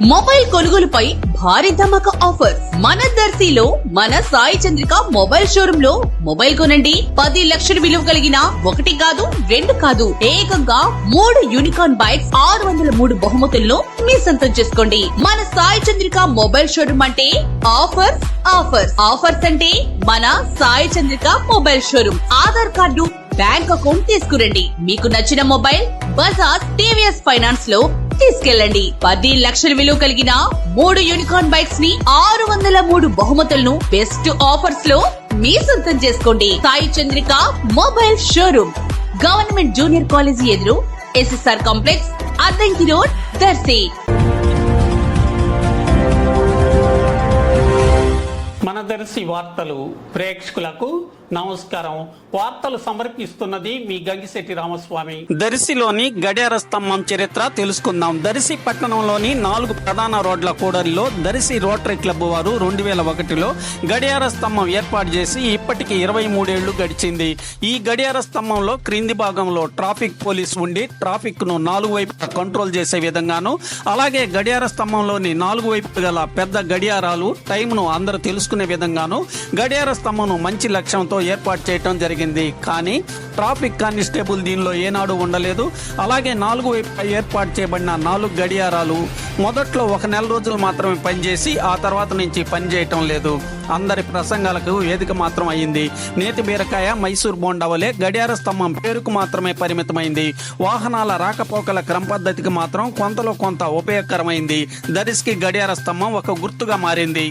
Mobile కొనుగోలుపై భారీ ధమాకా offer మన దర్శిలో మన సాయి చంద్రిక మొబైల్ షోరూమ్ లో మొబైల్ కొనండి 10 లక్షల విలువ కలిగిన ఒకటి కాదు రెండు కాదు ఏకంగా 3 యూనికార్న్ బైక్స్ 603 బహుమతులను మీ సొంతం చేసుకోండి. మన సాయి చంద్రిక మొబైల్ షోరూమ్ అంటే ఆఫర్స్ ఆఫర్స్ ఆఫర్స్ అంటే మన Sai Chandrika mobile showroom. Aadhaar card bank account తీసుకురండి. మీకు నచ్చిన మొబైల్ బజాజ్ టీవీఎస్ ఫైనాన్స్ లో తీసుకెళ్ళండి. 10 లక్షల విలువ కలిగిన 3 యూనికార్న్ బైక్స్ ని 603 బహుమతులను బెస్ట్ ఆఫర్స్ లో మీ సొంతం చేసుకోండి. Sai Chandrika mobile showroom, government junior college ఎదురు, SSR complex, Addanki road, Darsi. మన దర్శి వార్తలు ప్రేక్షకులకు నమస్కారం. వార్తలు సమర్పిస్తున్నది మీ గంగిశెట్టి రామస్వామి. దర్శిలోని గడియార స్తంభం చరిత్ర తెలుసుకుందాం. దర్శి పట్టణంలోని 4 ప్రధాన రోడ్ల కూడలిలో దర్శి రోటరీ క్లబ్ వారు 2001లో గడియార స్తంభం ఏర్పాటు చేసి ఇప్పటికి 23 ఏళ్లు గడిచింది. ఈ గడియార స్తంభంలో క్రింది భాగంలో ట్రాఫిక్ పోలీస్ ఉండి ట్రాఫిక్ ను 4 వైపులా కంట్రోల్ చేసే విధంగాను, అలాగే గడియార స్తంభంలోని 4 వైపులు గల పెద్ద గడియారాలు టైం ను అందరూ తెలుసుకునే విధంగాను గడియార స్తంభం మంచి లక్ష్యంతో ఏర్పాటు చేయడం జరిగింది. కానీ ట్రాఫిక్ కానిస్టేబుల్ దీనిలో ఏనాడు ఉండలేదు. అలాగే 4 వైపు ఏర్పాటు చేయబడిన 4 గడియారాలు మొదట్లో 1 నెల రోజులు మాత్రమే పనిచేసి ఆ తర్వాత నుంచి పనిచేయటం లేదు. అందరి ప్రసంగాలకు వేదిక మాత్రం అయింది. నేతి బీరకాయ, మైసూర్ బోండా వలె గడియార స్తంభం పేరుకు మాత్రమే పరిమితమైంది. వాహనాల రాకపోకల క్రమపద్ధతికి మాత్రం కొంతలో కొంత ఉపయోగకరమైంది. దర్శికి గడియార స్తంభం ఒక గుర్తుగా మారింది.